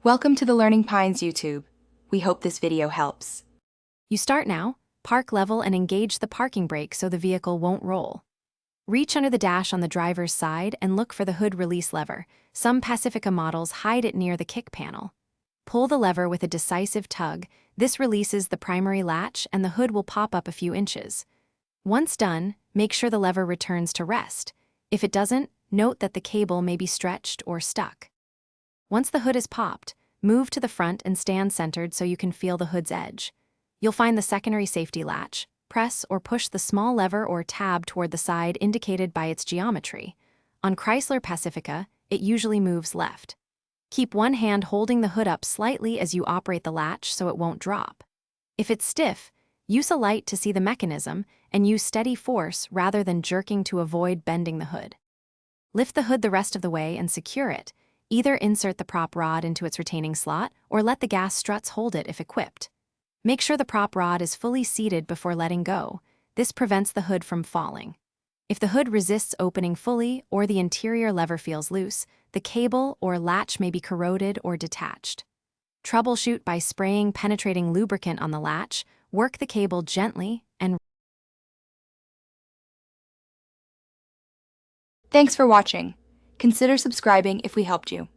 Welcome to the Learning Pines YouTube. We hope this video helps. You start now, park level and engage the parking brake so the vehicle won't roll. Reach under the dash on the driver's side and look for the hood release lever. Some Pacifica models hide it near the kick panel. Pull the lever with a decisive tug. This releases the primary latch and the hood will pop up a few inches. Once done, make sure the lever returns to rest. If it doesn't, note that the cable may be stretched or stuck. Once the hood is popped, move to the front and stand centered so you can feel the hood's edge. You'll find the secondary safety latch. Press or push the small lever or tab toward the side indicated by its geometry. On Chrysler Pacifica, it usually moves left. Keep one hand holding the hood up slightly as you operate the latch so it won't drop. If it's stiff, use a light to see the mechanism and use steady force rather than jerking to avoid bending the hood. Lift the hood the rest of the way and secure it. Either insert the prop rod into its retaining slot or let the gas struts hold it if equipped. Make sure the prop rod is fully seated before letting go. This prevents the hood from falling. If the hood resists opening fully or the interior lever feels loose, the cable or latch may be corroded or detached. Troubleshoot by spraying penetrating lubricant on the latch. Work the cable gently and Thanks for watching. Consider subscribing if we helped you.